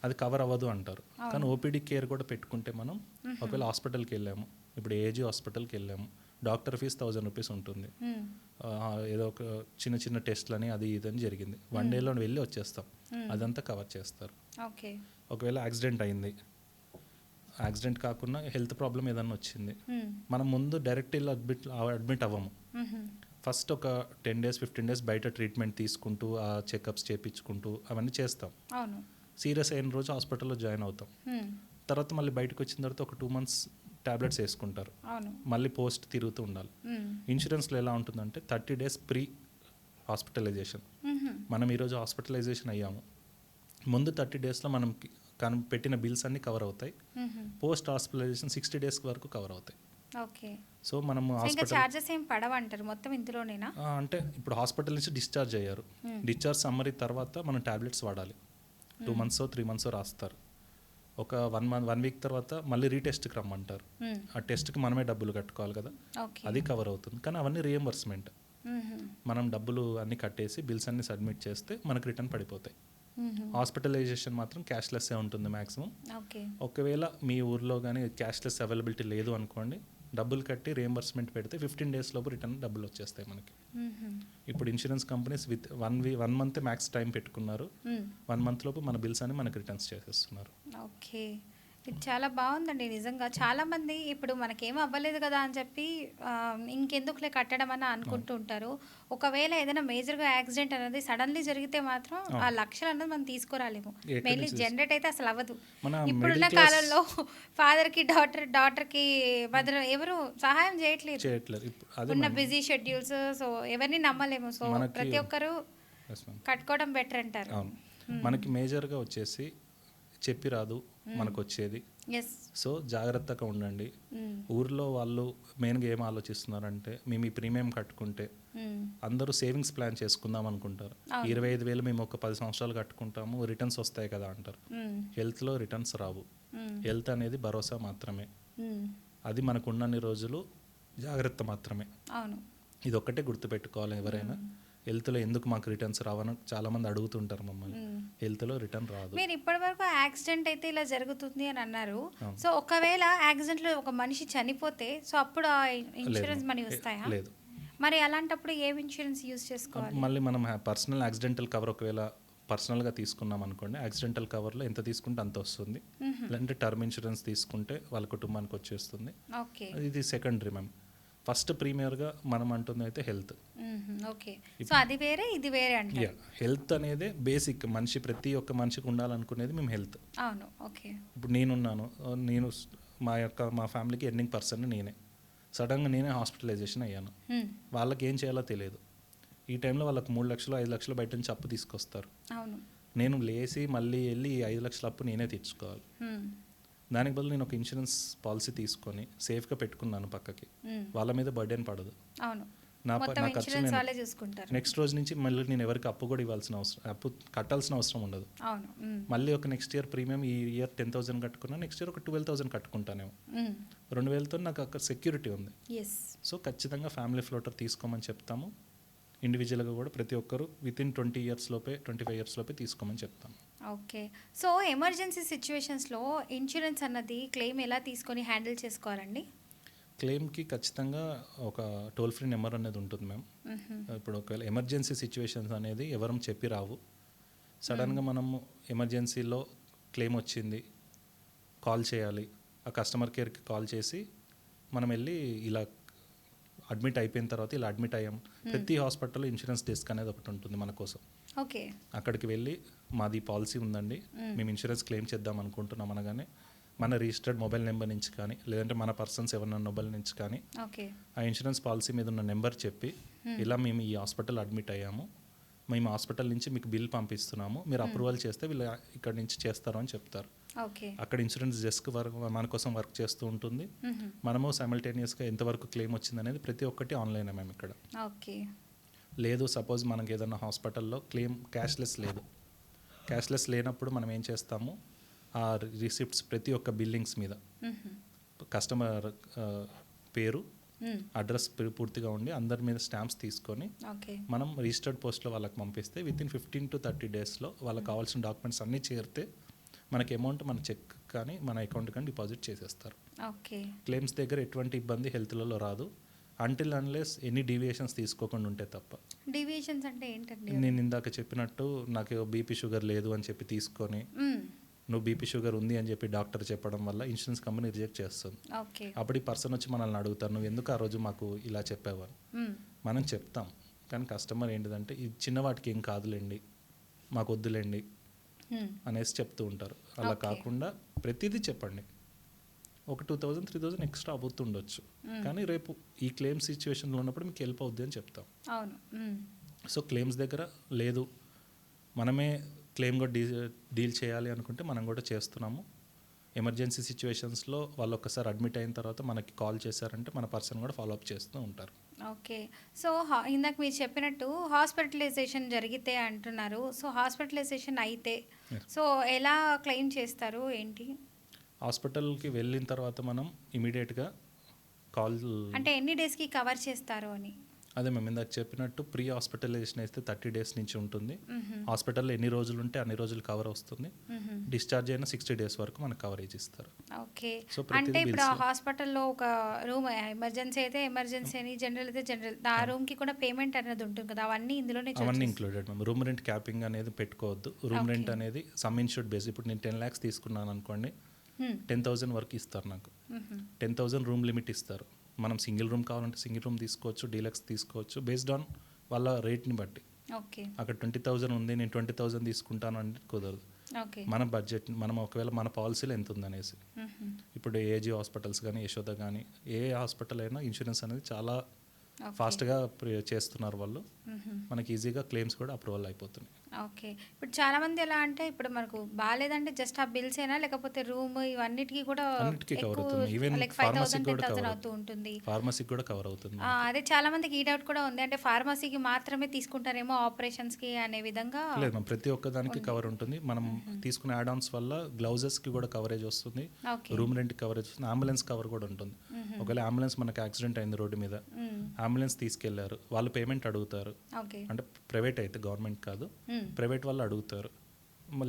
అది కవర్ అవ్వదు అంటారు, కానీ ఓపీడీ కేర్ కూడా పెట్టుకుంటే మనం ఒకవేళ హాస్పిటల్కి వెళ్ళాము, ఇప్పుడు ఏజీ హాస్పిటల్కి వెళ్ళాము, డాక్టర్ ఫీజు 1,000 rupees ఉంటుంది, ఏదో ఒక చిన్న చిన్న టెస్ట్లని అది ఇదని జరిగింది, 1 dayలో వెళ్ళి వచ్చేస్తాం, అదంతా కవర్ చేస్తారు. ఒకవేళ యాక్సిడెంట్ అయింది, యాక్సిడెంట్ కాకుండా హెల్త్ ప్రాబ్లం ఏదన్నా వచ్చింది, మనం ముందు డైరెక్ట్ ఇలా అడ్మిట్ అవ్వము. ఫస్ట్ ఒక 10 days 15 days బయట ట్రీట్మెంట్ తీసుకుంటూ ఆ చెకప్స్ చేయించుకుంటూ అవన్నీ చేస్తాం. సీరియస్ అయిన రోజు హాస్పిటల్లో జాయిన్ అవుతాం. తర్వాత మళ్ళీ బయటకు వచ్చిన తర్వాత ఒక 2 months టాబ్లెట్స్ వేసుకుంటారు. మళ్ళీ పోస్ట్ తిరుగుతూ ఉండాలి. ఇన్సూరెన్స్లో ఎలా ఉంటుందంటే 30 days ప్రీ హాస్పిటలైజేషన్. మనం ఈరోజు హాస్పిటలైజేషన్ అయ్యాము, ముందు 30 daysలో మనం పెట్టిన బిల్స్ అన్నీ కవర్ అవుతాయి. పోస్ట్ హాస్పిటలైజేషన్ 60 days వరకు కవర్ అవుతాయి. సో మనం చార్జెస్ ఏం పడవంటారు మొత్తం ఇందులోనేనా? అంటే ఇప్పుడు హాస్పిటల్ నుంచి డిశ్చార్జ్ అయ్యారు, డిశ్చార్జ్ సమ్మరీ తర్వాత మనం టాబ్లెట్స్ వాడాలి. 2 months 3 months రాస్తారు. ఒక 1 week తర్వాత మళ్ళీ రీటెస్ట్కి రమ్మంటారు. ఆ టెస్ట్కి మనమే డబ్బులు కట్టుకోవాలి కదా, అది కవర్ అవుతుంది. కానీ అవన్నీ రియంబర్స్మెంట్. మనం డబ్బులు అన్నీ కట్టేసి బిల్స్ అన్ని సబ్మిట్ చేస్తే మనకు రిటర్న్ పడిపోతాయి. హాస్పిటలైజేషన్ మాత్రం క్యాష్లెస్సే ఉంటుంది మ్యాక్సిమం. ఒకవేళ మీ ఊర్లో కానీ క్యాష్లెస్ అవైలబిలిటీ లేదు అనుకోండి, డబ్బులు కట్టి రియంబర్స్మెంట్ పెడితే 15 days లోపు రిటర్న్ డబ్బులు వచ్చేస్తాయి మనకి. ఇప్పుడు insurance companies with 1 month max time పెట్టుకున్నారు. 1 month లోపు మన బిల్స్ అని మనకి రిటర్న్స్ చేసేస్తున్నారు. ఓకే, ఇది చాలా బాగుందండి నిజంగా. చాలామంది ఇప్పుడు మనకేం అవ్వలేదు కదా అని చెప్పి ఇంకెందుకులే కట్టడం అని అనుకుంటూ ఉంటారు. ఒకవేళ ఏదైనా మేజర్గా యాక్సిడెంట్ అనేది సడన్లీ జరిగితే మాత్రం ఆ లక్షలు అనేది మనం తీసుకురాలేము. మెయిన్లీ జనరేట్ అయితే అసలు అవ్వదు. ఇప్పుడున్న కాలంలో ఫాదర్కి డాటర్కి మదర్ ఎవరు సహాయం చేయట్లేదు. ఉన్న బిజీ షెడ్యూల్స్, సో ఎవరిని నమ్మలేము. సో ప్రతి ఒక్కరు కట్టుకోవడం బెటర్ అంటారు. మనకి మేజర్గా వచ్చేసి చెప్పి రాదు మనకు వచ్చేది. సో జాగ్రత్తగా ఉండండి. ఊర్లో వాళ్ళు మెయిన్గా ఏం ఆలోచిస్తున్నారంటే, మేము ఈ ప్రీమియం కట్టుకుంటే అందరూ సేవింగ్స్ ప్లాన్ చేసుకుందాం అనుకుంటారు. 25,000 మేము ఒక 10 సంవత్సరాలు కట్టుకుంటాము, రిటర్న్స్ వస్తాయి కదా అంటారు. హెల్త్లో రిటర్న్స్ రావు. హెల్త్ అనేది భరోసా మాత్రమే. అది మనకు ఉన్నన్ని రోజులు జాగ్రత్త మాత్రమే. ఇది ఒక్కటే గుర్తుపెట్టుకోవాలి ఎవరైనా. హెల్త్లో ఎందుకు మాకు రిటర్న్స్ రావని చాలామంది అడుగుతుంటారు మమ్మల్ని. హెల్త్లో రిటర్న్ రాదు. మీరు ఇప్పటివరకు యాక్సిడెంట్ అయితే ఇలా జరుగుతుంది అని అన్నారు. సో ఒకవేళ యాక్సిడెంట్లో ఒక మనిషి చనిపోతే సో అప్పుడు ఆ ఇన్సూరెన్స్ మనీ వస్తాయా? లేదు. మరి అలాంటప్పుడు ఏం ఇన్సూరెన్స్ యూజ్ చేసుకోవాలి? మళ్ళీ మనం పర్సనల్ యాక్సిడెంటల్ కవర్ ఒకవేళ పర్సనల్గా తీసుకున్నాం అనుకోండి, యాక్సిడెంటల్ కవర్లో ఎంత తీసుకుంటే అంత వస్తుంది. లేదంటే టర్మ్ ఇన్సూరెన్స్ తీసుకుంటే వాళ్ళ కుటుంబానికి వచ్చేస్తుంది. ఇది సెకండరీ మ్యామ్. ఫస్ట్ ప్రీమియర్గా మనం అంటుంది అయితే హెల్త్. ఓకే, సో అది వేరే ఇది వేరే అంటే హెల్త్ అనేది బేసిక్. ప్రతి ఒక్క మనిషికి ఉండాలనుకునేది మేము హెల్త్. అవును. ఓకే, ఇప్పుడు నేను మా ఫ్యామిలీకి ఎర్నింగ్ పర్సన్ నేనే. సడన్గా నేనే హాస్పిటలైజేషన్ అయ్యాను. వాళ్ళకి ఏం చేయాలో తెలియదు. ఈ టైంలో వాళ్ళకి 3 లక్షలు 5 లక్షలు బయట నుంచి అప్పు తీసుకొస్తారు. నేను లేచి మళ్ళీ వెళ్ళి 5 లక్షల అప్పు నేనే తీర్చుకోవాలి. దానికి బదులు నేను ఒక ఇన్సూరెన్స్ పాలసీ తీసుకొని సేఫ్గా పెట్టుకున్నాను పక్కకి. వాళ్ళ మీద బర్డెన్ పడదు. నా ఖర్చు నెక్స్ట్ రోజు నుంచి మళ్ళీ నేను ఎవరికి అప్పు కూడా అప్పు కట్టాల్సిన అవసరం ఉండదు. మళ్ళీ ఒక నెక్స్ట్ ఇయర్ ప్రీమియం ఈ ఇయర్ 10,000 కట్టుకున్నా, నెక్స్ట్ ఇయర్ ఒక 12,000 కట్టుకుంటానేమో. 2,000తో నాకు అక్కడ సెక్యూరిటీ ఉంది. సో ఖచ్చితంగా ఫ్యామిలీ ఫ్లోటర్ తీసుకోమని చెప్తాము. ఇండివిజువల్గా కూడా ప్రతి ఒక్కరు వితిన్ 25 years లోపే తీసుకోమని చెప్తాము. ఓకే, సో ఎమర్జెన్సీ సిచ్యువేషన్స్లో ఇన్సూరెన్స్ అన్నది క్లెయిమ్ ఎలా తీసుకొని హ్యాండిల్ చేసుకోవాలండి? క్లెయిమ్కి ఖచ్చితంగా ఒక టోల్ ఫ్రీ నెంబర్ అనేది ఉంటుంది మ్యామ్. ఇప్పుడు ఒకవేళ ఎమర్జెన్సీ సిచ్యువేషన్స్ అనేది ఎవరం చెప్పి రావు. సడన్గా మనము ఎమర్జెన్సీలో క్లెయిమ్ వచ్చింది, కాల్ చేయాలి. ఆ కస్టమర్ కేర్కి కాల్ చేసి మనం వెళ్ళి ఇలా అడ్మిట్ అయిపోయిన తర్వాత ఇలా అడ్మిట్ అయ్యాం. ప్రతి హాస్పిటల్లో ఇన్సూరెన్స్ డెస్క్ అనేది ఒకటి ఉంటుంది మన కోసం. అక్కడికి వెళ్ళి మాది పాలసీ ఉందండి, మేము ఇన్సూరెన్స్ క్లెయిమ్ చేద్దాం అనుకుంటున్నాం అనగానే మన రిజిస్టర్డ్ మొబైల్ నెంబర్ నుంచి కానీ లేదంటే మన పర్సన్స్ ఎవరన్నా మొబైల్ నుంచి కానీ ఆ ఇన్సూరెన్స్ పాలసీ మీద ఉన్న నెంబర్ చెప్పి ఇలా మేము ఈ హాస్పిటల్ అడ్మిట్ అయ్యాము, మేము హాస్పిటల్ నుంచి మీకు బిల్ పంపిస్తున్నాము, మీరు అప్రూవల్ చేస్తే వీళ్ళు ఇక్కడ నుంచి చేస్తారు అని చెప్తారు. అక్కడ ఇన్సూరెన్స్ డెస్క్ మన కోసం వర్క్ చేస్తూ ఉంటుంది. మనము సైమల్టేనియస్గా ఎంతవరకు క్లెయిమ్ వచ్చింది అనేది ప్రతి ఒక్కటి ఆన్లైన్ మేము ఇక్కడ. లేదు సపోజ్ మనకి ఏదైనా హాస్పిటల్లో క్లెయిమ్ క్యాష్లెస్ లేనప్పుడు మనం ఏం చేస్తాము, ఆ రిసిప్ట్స్ ప్రతి ఒక్క బిల్లింగ్స్ మీద కస్టమర్ పేరు అడ్రస్ పూర్తిగా ఉండి అందరి మీద స్టాంప్స్ తీసుకొని మనం రిజిస్టర్డ్ పోస్ట్లో వాళ్ళకి పంపిస్తే వితిన్ 15 to 30 daysలో వాళ్ళకి కావాల్సిన డాక్యుమెంట్స్ అన్నీ చేరితే మనకి అమౌంట్ మన చెక్ కానీ మన అకౌంట్ కానీ డిపాజిట్ చేసేస్తారు. క్లెయిమ్స్ దగ్గర ఎటువంటి ఇబ్బంది హెల్త్లలో రాదు అంటిల్ అన్లెస్ ఎనీ డీవియేషన్స్ తీసుకోకుండా ఉంటే తప్ప. డీవియేషన్స్ అంటే ఏంటండి? నేను ఇందాక చెప్పినట్టు నాకు బీపీ షుగర్ లేదు అని చెప్పి తీసుకొని నువ్వు బీపీ షుగర్ ఉంది అని చెప్పి డాక్టర్ చెప్పడం వల్ల ఇన్సూరెన్స్ కంపెనీ రిజెక్ట్ చేస్తుంది. ఓకే. అప్పుడు ఈ పర్సన్ వచ్చి మనల్ని అడుగుతారు, నువ్వు ఎందుకు ఆ రోజు మాకు ఇలా చెప్పావు అని. మనం చెప్తాం, కానీ కస్టమర్ ఏంటిదంటే ఈ చిన్న వాటికి ఏం కాదులేండి, మాకు వద్దులేండి అనేసి చెప్తూ ఉంటారు. అలా కాకుండా ప్రతిదీ చెప్పండి. ఒక 2000 3000 ఎక్స్ట్రా అవుతుండొచ్చు, కానీ రేపు ఈ క్లెయిమ్ సిచ్యువేషన్లో ఉన్నప్పుడు మీకు హెల్ప్ అవుద్ది అని చెప్తాం. అవును. సో క్లెయిమ్స్ దగ్గర లేదు, మనమే క్లెయిమ్ కూడా డీల్ చేయాలి అనుకుంటే మనం కూడా చేస్తున్నాము. ఎమర్జెన్సీ సిచ్యువేషన్స్లో వాళ్ళు ఒక్కసారి అడ్మిట్ అయిన తర్వాత మనకి కాల్ చేశారంటే మన పర్సన్ కూడా ఫాలోఅప్ చేస్తూ ఉంటారు. ఓకే. సో ఇందాక మీరు చెప్పినట్టు హాస్పిటలైజేషన్ జరిగితే అంటున్నారు. సో హాస్పిటలైజేషన్ అయితే సో ఎలా క్లెయిమ్ చేస్తారు ఏంటి? హాస్పిటల్కి వెళ్ళిన తర్వాత మనం ఇమీడియట్గా కాల్, అంటే ఎన్ని డేస్కి కవర్ చేస్తారు అని? అదే మేము ఇందాక చెప్పినట్టు ప్రీ హాస్పిటలైజేషన్ అయితే 30 days నుంచి ఉంటుంది. హాస్పిటల్లో ఎన్ని రోజులు ఉంటే అన్ని రోజులు కవర్ వస్తుంది. డిశ్చార్జ్ అయిన 60 days వరకు మనకు కవరేజ్ ఇస్తారు. ఓకే. సో అంటే ఇప్పుడు ఆ హాస్పిటల్లో ఒక రూమ్ ఎమర్జెన్సీ అయితే ఎమర్జెన్సీ అని, జనరల్ అయితే జనరల్, ఆ రూమ్కి కూడా పేమెంట్ అనేది ఉంటుంది కదా, అవన్నీ ఇందులోనే అవన్నీ included ma'am. Room rent capping అనేది పెట్టుకోవద్దు. రూమ్ రెంట్ అనేది సమ్ ఇన్షూర్డ్ బేస్. ఇప్పుడు నేను 10 lakhs తీసుకున్నాను అనుకోండి, 10,000 వరకు ఇస్తారు నాకు. 10,000 రూమ్ లిమిట్ ఇస్తారు. మనం సింగిల్ రూమ్ కావాలంటే సింగిల్ రూమ్ తీసుకోవచ్చు, డీలక్స్ తీసుకోవచ్చు, బేస్డ్ ఆన్ వాళ్ళ రేట్ని బట్టి. ఓకే. అక్కడ 20,000 ఉంది, నేను 20,000 తీసుకుంటాను అంటే కుదరదు. ఓకే. మన బడ్జెట్, మనం ఒకవేళ మన పాలసీలో ఎంత ఉందనేసి. ఇప్పుడు ఏజీ హాస్పిటల్స్ కానీ, యశోద కానీ, ఏ హాస్పిటల్ అయినా ఇన్సూరెన్స్ అనేది చాలా ఫాస్ట్గా చేస్తున్నారు వాళ్ళు. మనకి ఈజీగా క్లెయిమ్స్ కూడా అప్రూవల్ అయిపోతున్నాయి. ఓకే. ఇప్పుడు చాలామంది ఎలా అంటే ఇప్పుడు మనకు బాగాలేదంటే జస్ట్ ఆ బిల్స్ అయినా లేకపోతే రూమ్ ఇవన్నిటికీ కూడా అన్నిటికీ కవర్ అవుతుంది. ఈవెన్ లైక్ ఫార్మసీకి 5,000 కూడా 10,000 కవర్ అవుతూ ఉంటుంది. ఫార్మసీకి కూడా కవర్ అవుతుంది. అదే చాలా మందికి ఈ డౌట్ కూడా ఉంది, అంటే ఫార్మసీకి మాత్రమే తీసుకుంటారేమో ఆపరేషన్స్కి అనే విధంగా. లేదు మ్యామ్, ప్రతి ఒక్క దానికి కవర్ ఉంటుంది. మనం తీసుకునే యాడ్ ఆన్స్ వల్ల గ్లౌజెస్కి కూడా కవరేజ్ వస్తుంది, రూమ్ రెంట్కి కవరేజ్ వస్తుంది, అంబులెన్స్ కవర్ కూడా ఉంటుంది. ఒకవేళ అంబులెన్స్ మనకు యాక్సిడెంట్ అయింది రోడ్డు మీద, అంబులెన్స్ తీసుకెళ్లారు, వాళ్ళు పేమెంట్ అడుగుతారు. అంటే ప్రైవేట్ అయితే, గవర్నమెంట్ కాదు, ప్రైవేట్ వాళ్ళు అడుగుతారు,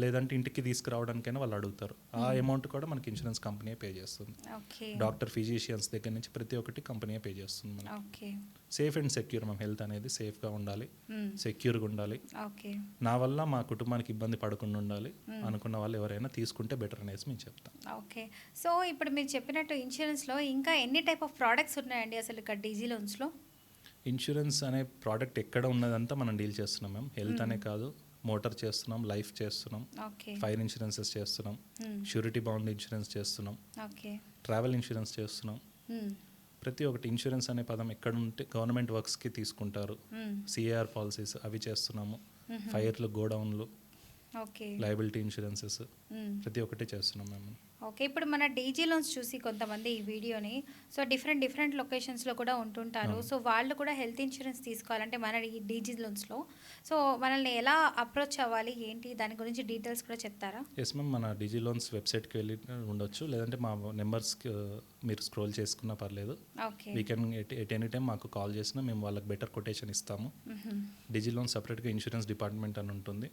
లేదంటే ఇంటికి తీసుకురావడానికైనా వాళ్ళు అడుగుతారు. ఆ అమౌంట్ కూడా మనకి ఇన్సూరెన్స్ కంపెనీ పే చేస్తుంది. డాక్టర్, ఫిజిషియన్స్ దగ్గర నుంచి ప్రతి ఒక్కటి కంపెనీ పే చేస్తుంది మనకి. Safe and secure ma'am. Health అనేది సేఫ్గా ఉండాలి, సెక్యూర్గా ఉండాలి. నా వల్ల మా కుటుంబానికి ఇబ్బంది పడకుండా ఉండాలి అనుకున్న వాళ్ళు ఎవరైనా తీసుకుంటే బెటర్ అనేసి మేము చెప్తాం. ఓకే. సో ఇప్పుడు మీరు చెప్పినట్టు ఇన్సూరెన్స్లో ఇంకా ఎన్ని టైప్ ఆఫ్ ప్రోడక్ట్స్ ఉన్నాయండి అసలు ఇక్కడ డీజీ లోన్స్లో? ఇన్సూరెన్స్ అనే ప్రోడక్ట్ ఎక్కడ ఉన్నదంతా మనం డీల్ చేస్తున్నాం మ్యామ్. హెల్త్ అనే కాదు, మోటార్ చేస్తున్నాం, లైఫ్ చేస్తున్నాం, ఫైర్ ఇన్సూరెన్సెస్ చేస్తున్నాం, షూరిటీ బాండ్ ఇన్సూరెన్స్ చేస్తున్నాం, ట్రావెల్ ఇన్సూరెన్స్ చేస్తున్నాం. ప్రతి ఒక్కటి ఇన్సూరెన్స్ అనే పదం ఎక్కడ ఉంటే గవర్నమెంట్ వర్క్స్కి తీసుకుంటారు. సిఏఆర్ పాలసీస్ అవి చేస్తున్నాము, ఫైర్లు, గోడౌన్లు, లయబిలిటీ ఇన్సూరెన్సెస్, ప్రతి ఒక్కటి చేస్తున్నాం మేము. ఓకే. ఇప్పుడు మన డీజీ లోన్స్ చూసి కొంతమంది ఈ వీడియోని సో డిఫరెంట్ లొకేషన్స్లో కూడా ఉంటుంటారు. సో వాళ్ళు కూడా హెల్త్ ఇన్సూరెన్స్ తీసుకోవాలంటే మన ఈ డీజీ లోన్స్లో సో మనల్ని ఎలా అప్రోచ్ అవ్వాలి ఏంటి, దాని గురించి డీటెయిల్స్ కూడా చెప్తారా? ఎస్ మ్యామ్, మన డీజీ లోన్స్ వెబ్సైట్కి వెళ్ళి ఉండొచ్చు, లేదంటే మా నెంబర్స్కి మీరు స్క్రోల్ చేసుకున్నా పర్లేదు. We can at any time మాకు కాల్ చేసినా మేము వాళ్ళకి బెటర్ కొటేషన్ ఇస్తాము. డీజీ లోన్ సపరేట్గా ఇన్సూరెన్స్ డిపార్ట్మెంట్ అని ఉంటుంది.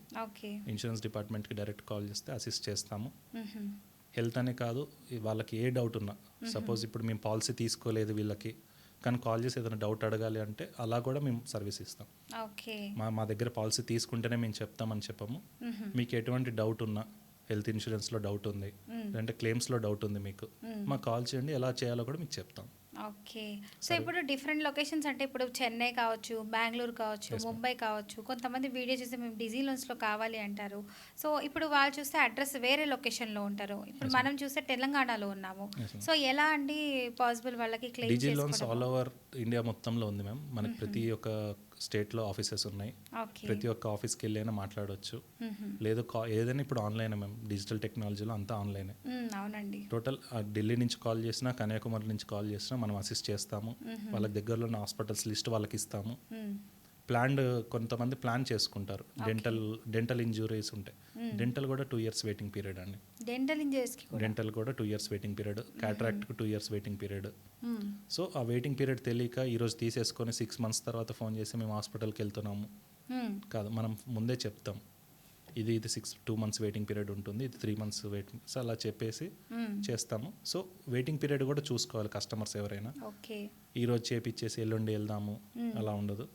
ఇన్సూరెన్స్ డిపార్ట్మెంట్కి డైరెక్ట్ కాల్ చేస్తే అసిస్ట్ చేస్తాము. హెల్త్ అనే కాదు, వాళ్ళకి ఏ డౌట్ ఉన్నా, సపోజ్ ఇప్పుడు మేము పాలసీ తీసుకోలేదు వీళ్ళకి, కానీ కాల్ చేసి ఏదైనా డౌట్ అడగాలి అంటే అలా కూడా మేము సర్వీస్ ఇస్తాం. మా దగ్గర పాలసీ తీసుకుంటేనే మేము చెప్తామని చెప్పము. మీకు ఎటువంటి డౌట్ ఉన్నా, హెల్త్ ఇన్సూరెన్స్లో డౌట్ ఉంది, లేదంటే క్లెయిమ్స్లో డౌట్ ఉంది, మీకు మాకు కాల్ చేయండి, ఎలా చేయాలో కూడా మీకు చెప్తాం. ఓకే. సో ఇప్పుడు డిఫరెంట్ లొకేషన్స్ అంటే ఇప్పుడు చెన్నై కావచ్చు, బెంగళూరు కావచ్చు, ముంబై కావచ్చు, కొంతమంది వీడియో చూస్తే మేము డీజీ లోన్స్లో కావాలి అంటారు. సో ఇప్పుడు వాళ్ళు చూస్తే అడ్రస్ వేరే లొకేషన్లో ఉంటారు, ఇప్పుడు మనం చూస్తే తెలంగాణలో ఉన్నాము. సో ఎలా అండి పాసిబుల్ వాళ్ళకి claim DG loans all over India మొత్తంలో ఉంది మ్యామ్. మనకి ప్రతి ఒక్క స్టేట్లో ఆఫీసెస్ ఉన్నాయి, ప్రతి ఒక్క ఆఫీస్కి వెళ్ళైనా మాట్లాడవచ్చు. లేదు ఏదైనా ఇప్పుడు ఆన్లైన్ మ్యామ్, డిజిటల్ టెక్నాలజీలో అంతా ఆన్లైనే. అవునండి. టోటల్ ఢిల్లీ నుంచి కాల్ చేసినా, కన్యాకుమారి నుంచి కాల్ చేసినా మనం అసిస్ట్ చేస్తాము. వాళ్ళకి దగ్గరలో ఉన్న హాస్పిటల్స్ లిస్ట్ వాళ్ళకి ఇస్తాము. కొంతమంది ప్లాన్ చేసుకుంటారు. డెంటల్ ఇంజురీస్ ఉంటాయి, డెంటల్ కూడా 2 years వెయిటింగ్ పీరియడ్ అండి. డెంటల్ కూడా 2 years వెయిటింగ్ పీరియడ్, క్యాటరాక్ట్కి 2 years వెయిటింగ్ పీరియడ్. సో ఆ వెయిటింగ్ పీరియడ్ తెలియక ఈరోజు తీసేసుకొని 6 months తర్వాత ఫోన్ చేసి మేము హాస్పిటల్కి వెళ్తున్నాము కాదు, మనం ముందే చెప్తాం ఇది 2 months వెయిటింగ్ పీరియడ్ ఉంటుంది, ఇది 3 months వెయిటింగ్. సో అలా చెప్పేసి చేస్తాము. సో వెయిటింగ్ పీరియడ్ కూడా చూసుకోవాలి కస్టమర్స్ ఎవరైనా. ఈరోజు చేపిచ్చేసి ఎల్లుండి వెళ్దాము అలా ఉండదు.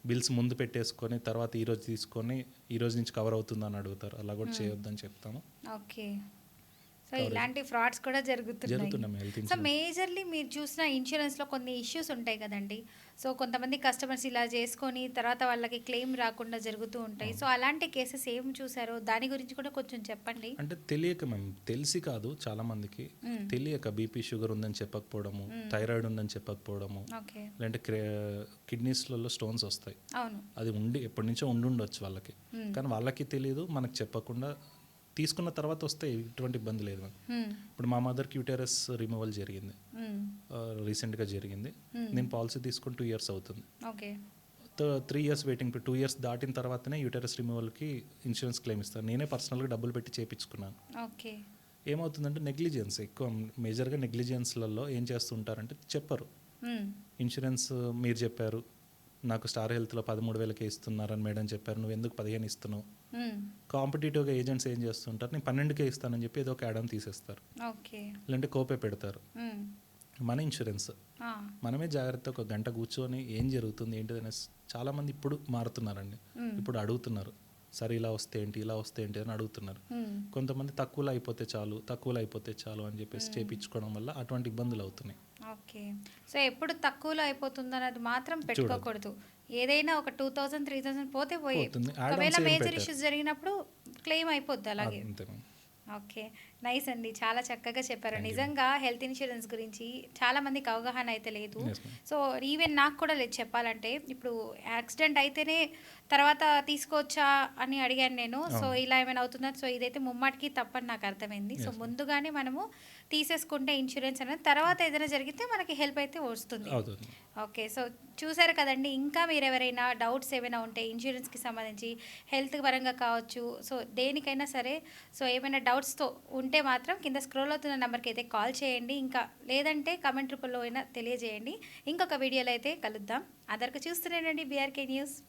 బిల్స్ ముందు పెట్టేసుకొని తర్వాత ఈరోజు తీసుకొని ఈరోజు నుంచి కవర్ అవుతుందని అడుగుతారు. అలా కూడా చేయొద్దని చెప్తాము. ఓకే. సో ఇలాంటి ఫ్రాడ్స్ కూడా జరుగుతున్నాయి. హెల్త్ సో ఇన్సూరెన్స్ మేజర్లీ మీరు చూసిన ఇన్సూరెన్స్లో కొన్ని ఇష్యూస్ ఉంటాయి కదండి. సో కొంతమంది కస్టమర్స్ ఇలా చేసుకొని తర్వాత వాళ్ళకి క్లెయిమ్ రాకుండా జరుగుతూ ఉంటాయి. సో అలాంటి కేసెస్ ఏం చూసారో దాని గురించి కూడా కొంచెం చెప్పండి. అంటే తెలియక మేము తెలిసి కాదు, చాలా మందికి తెలియక బీపీ షుగర్ ఉందని చెప్పకపోవడము, థైరాయిడ్ ఉందని చెప్పకపోవడము, ఓకే. లేదంటే కిడ్నీస్లలో స్టోన్స్ వస్తాయి, అవును. అది ఎప్పటి నుంచో ఉండుండొచ్చు వాళ్ళకి, కానీ వాళ్ళకి తెలియదు, మనకు చెప్పకుండా తీసుకున్న తర్వాత వస్తే ఎటువంటి ఇబ్బంది లేదు. ఇప్పుడు మా మదర్కి యూటెరస్ రిమూవల్ జరిగింది, రీసెంట్గా జరిగింది. నేను పాలసీ తీసుకుని 2 years అవుతుంది. ఓకే. 3 years వెయిటింగ్, 2 years దాటిన తర్వాతనే యూటెరస్ రిమూవల్కి ఇన్సూరెన్స్ క్లెయిమ్ ఇస్తాను. నేనే పర్సనల్గా డబ్బులు పెట్టి చేయించుకున్నాను. ఓకే. ఏమవుతుందంటే నెగ్లిజెన్స్ ఎక్కువ, మేజర్గా నెగ్లిజెన్స్లలో ఏం చేస్తుంటారంటే చెప్పరు. ఇన్సూరెన్స్ మీరు చెప్పారు నాకు స్టార్ హెల్త్లో 13,000కే ఇస్తున్నారని మేడం చెప్పారు, నువ్వు ఎందుకు 15 ఇస్తున్నావు. కాంపిటేటివ్గా ఏజెంట్స్ ఏం చేస్తుంటారు, నేను 12కే ఇస్తానని చెప్పి ఏదో ఒక యాడ్ ఆన్ తీసేస్తారు, లేదంటే కోపే పెడతారు. మన ఇన్సూరెన్స్ మనమే జాగ్రత్త ఒక గంట కూర్చొని ఏం జరుగుతుంది ఏంటిదని చాలామంది ఇప్పుడు మారుతున్నారండి. ఇప్పుడు అడుగుతున్నారు, సరే ఇలా వస్తే ఏంటి, ఇలా వస్తే ఏంటి అని అడుగుతున్నారు. కొంతమంది తక్కువలో అయిపోతే చాలు అని చెప్పేసి చేయించుకోవడం వల్ల అటువంటి ఇబ్బందులు అవుతున్నాయి. ఓకే. సో ఎప్పుడు తక్కువలో అయిపోతుంది అన్నది మాత్రం పెట్టుకోకూడదు. ఏదైనా ఒక 2,000 3,000 పోతే పోతుంది. ఒకవేళ మేజర్ ఇష్యూస్ జరిగినప్పుడు క్లెయిమ్ అయిపోద్ది అలాగే. ఓకే. నైస్ అండి, చాలా చక్కగా చెప్పారు. నిజంగా హెల్త్ ఇన్సూరెన్స్ గురించి చాలా మందికి అవగాహన అయితే లేదు. సో ఈవెన్ నాకు కూడా లేదు చెప్పాలంటే. ఇప్పుడు యాక్సిడెంట్ అయితేనే తర్వాత తీసుకోవచ్చా అని అడిగాను నేను. సో ఇలా ఏమైనా అవుతుందా, సో ఇదైతే ముమ్మాటికి తప్పని నాకు అర్థమైంది. సో ముందుగానే మనము తీసేసుకుంటే ఇన్సూరెన్స్ అనేది తర్వాత ఏదైనా జరిగితే మనకి హెల్ప్ అయితే వస్తుంది. ఓకే. సో చూసారు కదండి, ఇంకా మీరు ఎవరైనా డౌట్స్ ఏమైనా ఉంటే ఇన్సూరెన్స్కి సంబంధించి హెల్త్ పరంగా కావచ్చు, సో దేనికైనా సరే, సో ఏమైనా డౌట్స్తో ఉంటే మాత్రం కింద స్క్రోల్ అవుతున్న నెంబర్కి అయితే కాల్ చేయండి, ఇంకా లేదంటే కామెంట్ రూపంలో అయినా తెలియజేయండి. ఇంకొక వీడియోలో అయితే కలుద్దాం. అందరికీ చూస్తూనేనండి BRK న్యూస్.